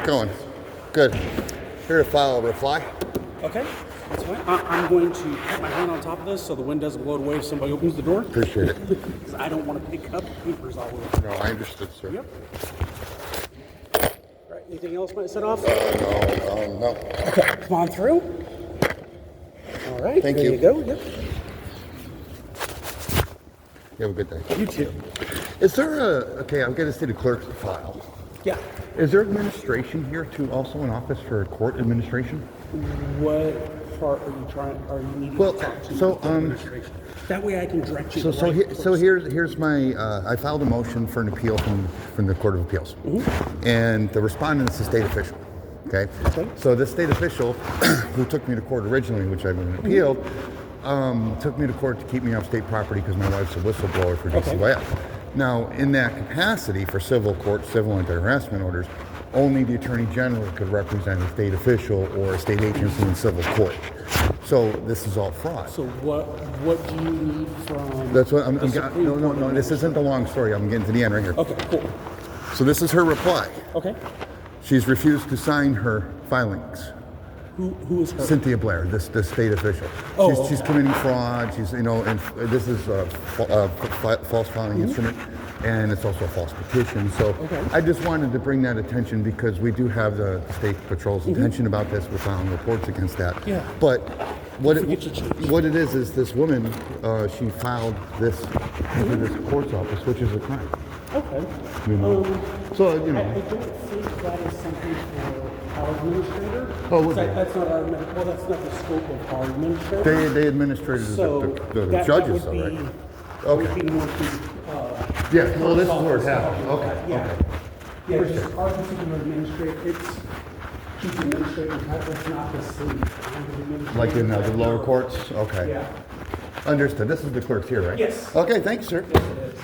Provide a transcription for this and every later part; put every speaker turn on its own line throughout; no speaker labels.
going? Good. Here to file a reply.
Okay, that's fine. I'm going to put my hand on top of this so the wind doesn't blow it away if somebody opens the door.
Appreciate it.
Because I don't want to pick up papers all over.
No, I understood, sir.
Yep. All right, anything else might set off?
No.
Okay, come on through. All right,
Thank
there
you.
you go. Yep.
You have a good day.
You too.
Is there okay, I'm going to see the clerk's file.
Yeah.
Is there administration here too, also an office for court administration?
What part are you needing
Well,
to talk to?
so,
the administration? That way I can direct you.
So here's my, I filed a motion for an appeal from the Court of Appeals.
Mm-hmm.
And the respondent is a state official. Okay? So the state official who took me to court originally, which I've been appealed, took me to court to keep me off state property because my wife's a whistleblower for DCYF. Now, in that capacity for civil court, civil anti-harassment orders, only the Attorney General could represent a state official or a state agency in civil court. So this is all fraud.
So what do you need from?
That's what I'm.
No.
This isn't the long story. I'm getting to the end right here.
Okay, cool.
So this is her reply.
Okay.
She's refused to sign her filings.
Who is her?
Cynthia Blair, this state official. She's committing fraud. She's and this is a false filing instrument, and it's also a false petition. So I just wanted to bring that attention because we do have the state patrol's attention about this. We're filing reports against that.
Yeah.
But what it is this woman she filed this into this court's office, which is a crime.
Okay.
You know. So you know.
I don't think that is something for our administrator.
Oh, would be.
That's not our well, that's not the scope of our administrator.
They administrated
So
the judges,
that
though,
would be,
right?
Would be more to,
Yeah, well, this is where it happened. Okay,
Yeah.
okay.
Yeah, just our particular administrator, it's chief administrator, that's not the city. Administrator.
Like in the lower courts? Okay.
Yeah.
Understood. This is the clerk's here, right?
Yes.
Okay, thanks, sir.
Yes, it is.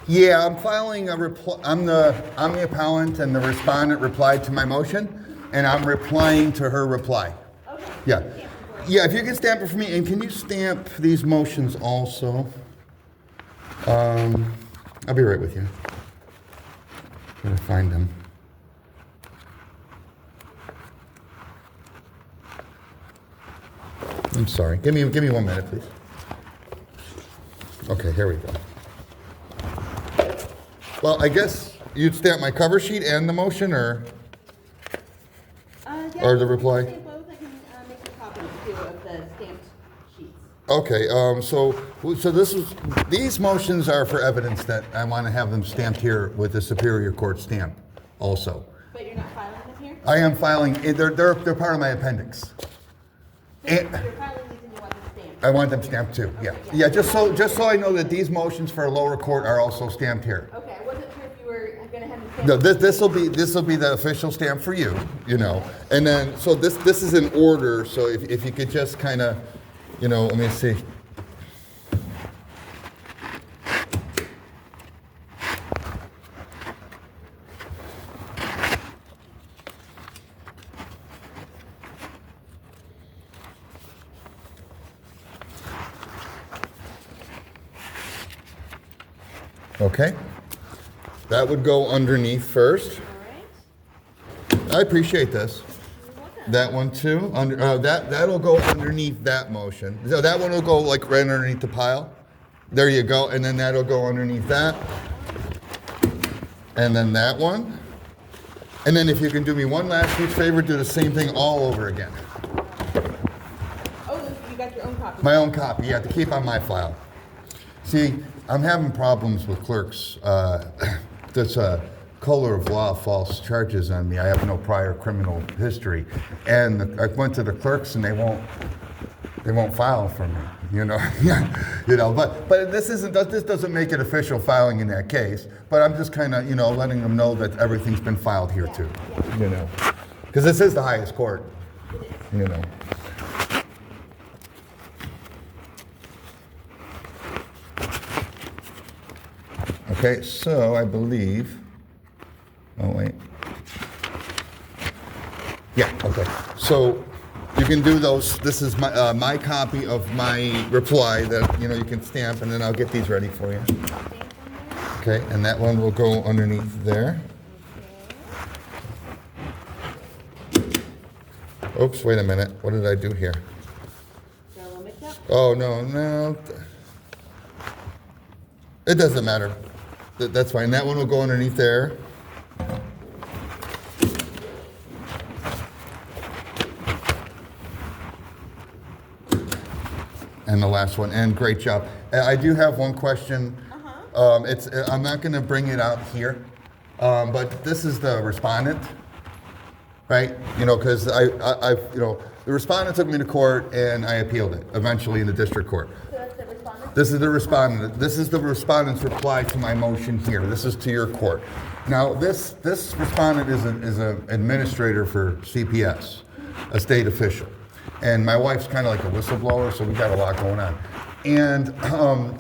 Yeah, I'm filing a reply. I'm the appellant, and the respondent replied to my motion, and I'm replying to her reply. Okay. Yeah. If you can stamp it for me, and can you stamp these motions also? I'll be right with you. Gotta find them. I'm sorry. Give me 1 minute, please. Okay, here we go. Well, I guess you'd stamp my cover sheet and the motion, or or the reply?
Both. I can make a copy too of the stamped sheets.
Okay. So these motions are for evidence that I want to have them stamped here with the Superior Court stamp, also.
But you're not filing them here?
I am filing. They're part of my appendix.
So you're filing these and you want them stamped?
I want them stamped too. Yeah. Yeah. Just so I know that these motions for a lower court are also stamped here.
Okay, I wasn't sure if you were going to have them stamped.
No, this will be the official stamp for you, you know. And then so this is in order. So if you could just kind of, you know, let me see. Okay. That would go underneath first.
All right.
I appreciate this. That one too. That'll go underneath that motion. So that one will go like right underneath the pile. There you go. And then that'll go underneath that. And then that one. And then if you can do me one last huge favor, do the same thing all over again.
Oh, you got your own copy.
My own copy. You have to keep on my file. See, I'm having problems with clerks. That's a color of law, false charges on me. I have no prior criminal history, and I went to the clerks, and they won't file for me. You know, But this doesn't make it official filing in that case. But I'm just kind of letting them know that everything's been filed here too. You know, because this is the highest court. You know. Okay, so I believe. Oh wait. So you can do those. This is my copy of my reply that, you know, you can stamp, and then I'll get these ready for you. Okay, and that one will go underneath there. Oops, wait a minute. What did I do here? Oh, no. It doesn't matter. That's fine. That one will go underneath there. And the last one. And great job. I do have one question. I'm not going to bring it out here, but this is the respondent, right? You know, because the respondent took me to court and I appealed it eventually in the district court.
So that's the respondent?
This is the respondent. This is the respondent's reply to my motion here. This is to your court. Now, this respondent is an administrator for CPS, a state official. And my wife's kind of like a whistleblower, so we got a lot going on. And,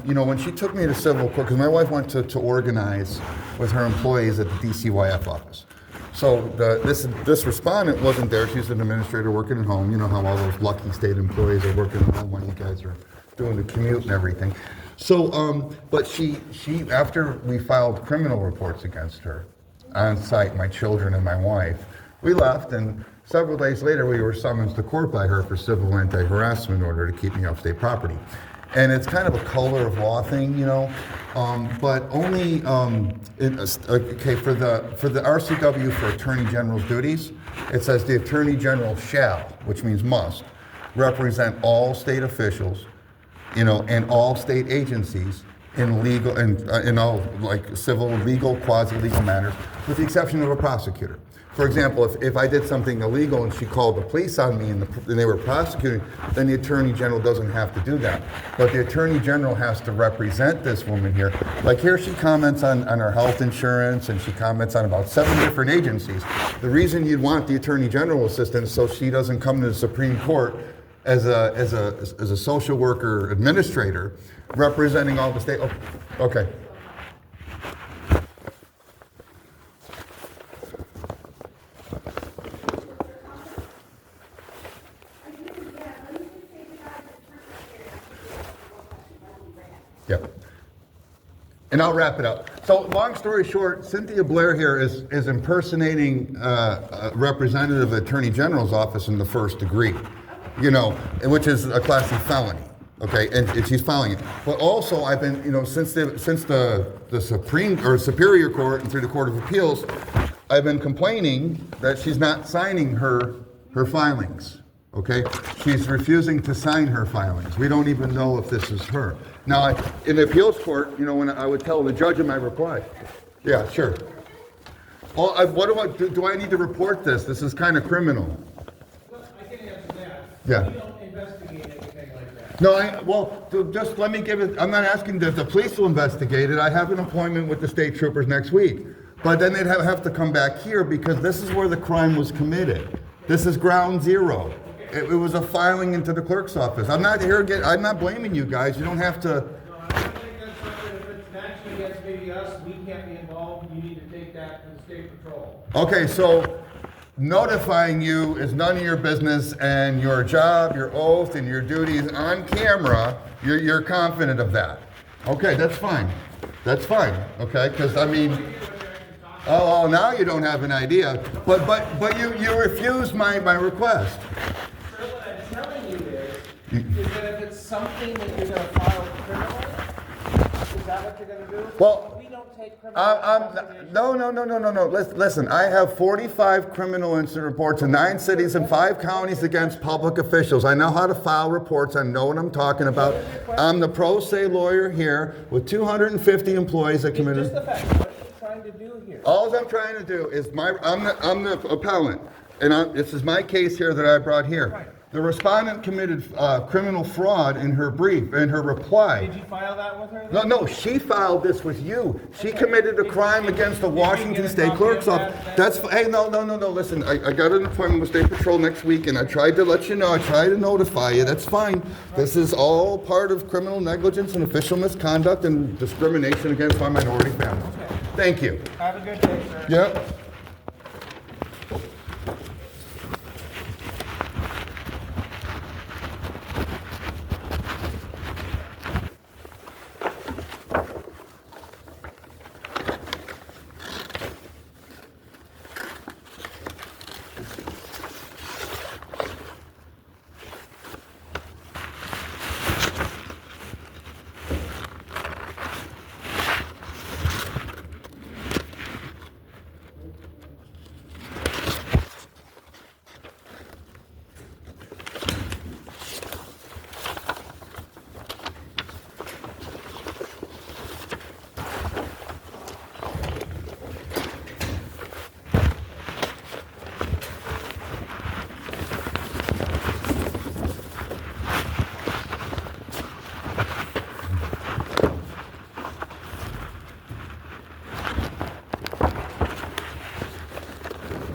you know, when she took me to civil court, because my wife went to organize with her employees at the DCYF office. So this respondent wasn't there. She's an administrator working at home. You know how all those lucky state employees are working at home when you guys are doing the commute and everything. So, but she after we filed criminal reports against her on site, my children and my wife, we left, and several days later we were summoned to court by her for civil anti-harassment order to keep me off state property. And it's kind of a color of law thing, you know, but only for the RCW for Attorney General's duties, it says the Attorney General shall, which means must, represent all state officials, you know, and all state agencies in legal and in all like civil, legal, quasi-legal matters, with the exception of a prosecutor. For example, if I did something illegal and she called the police on me and they were prosecuting, then the Attorney General doesn't have to do that. But the Attorney General has to represent this woman here. Like here she comments on her health insurance, and she comments on about 7 different agencies. The reason you'd want the Attorney General assistant is so she doesn't come to the Supreme Court as a social worker administrator representing all the state. Oh, okay. Yep. And I'll wrap it up. So long story short, Cynthia Blair here is impersonating a representative of the Attorney General's office in the first degree, you know, which is a classy felony. Okay, and she's filing it. But also I've been, you know, since the Supreme or Superior Court and through the Court of Appeals, I've been complaining that she's not signing her filings. Okay, she's refusing to sign her filings. We don't even know if this is her. Now, in the appeals court, you know, when I would tell the judge in my reply, yeah, sure. Well, what do I need to report this? This is kind of criminal.
Well, I can answer that.
Yeah.
We don't investigate anything like that.
No, just let me give it. I'm not asking that the police will investigate it. I have an appointment with the state troopers next week, but then they'd have to come back here because this is where the crime was committed. This is ground zero. It was a filing into the clerk's office. I'm not here again. I'm not blaming you guys. You don't have to.
No, I don't think that's something, if it's an action against maybe us, we can't be involved, you need to take that to the state patrol.
Okay, so notifying you is none of your business, and your job, your oath, and your duties on camera, you're confident of that. Okay, that's fine. That's fine. Okay, because I mean, oh, now you don't have an idea. But you refused my request.
Sir, what I'm telling you is that if it's something that you're gonna file criminally, is that what you're gonna do?
Well,
We don't take criminal investigations.
No. Listen, I have 45 criminal incident reports in 9 cities and 5 counties against public officials. I know how to file reports. I know what I'm talking about. I'm the pro se lawyer here with 250 employees that committed.
Just the fact, what are you trying to do here?
All I'm trying to do is I'm the appellant, and this is my case here that I brought here.
Right.
The respondent committed criminal fraud in her brief, in her reply.
Did you file that with her?
No, she filed this with you. She committed a crime against the Washington State Clerk's Office. Hey, no, listen, I got an appointment with State Patrol next week, and I tried to let you know, I tried to notify you, that's fine. This is all part of criminal negligence and official misconduct and discrimination against my minority family.
Okay.
Thank you.
Have a good day, sir.
Yep.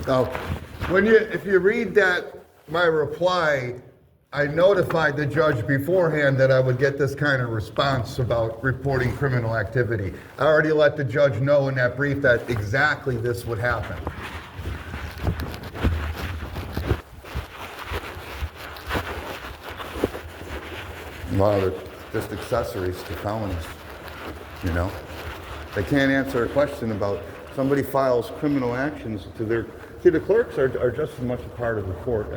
Now, if you read my reply, I notified the judge beforehand that I would get this kind of response about reporting criminal activity. I already let the judge know in that brief that exactly this would happen. Well, they're just accessories to felonies, you know? They can't answer a question about somebody files criminal actions to their... See, the clerks are just as much a part of the court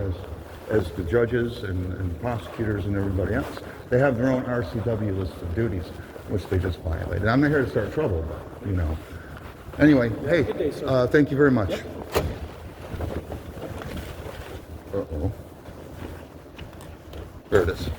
as the judges and prosecutors and everybody else. They have their own RCW list of duties, which they just violated. I'm not here to start trouble, but, you know. Anyway, hey, thank you very much. Uh-oh. There it is.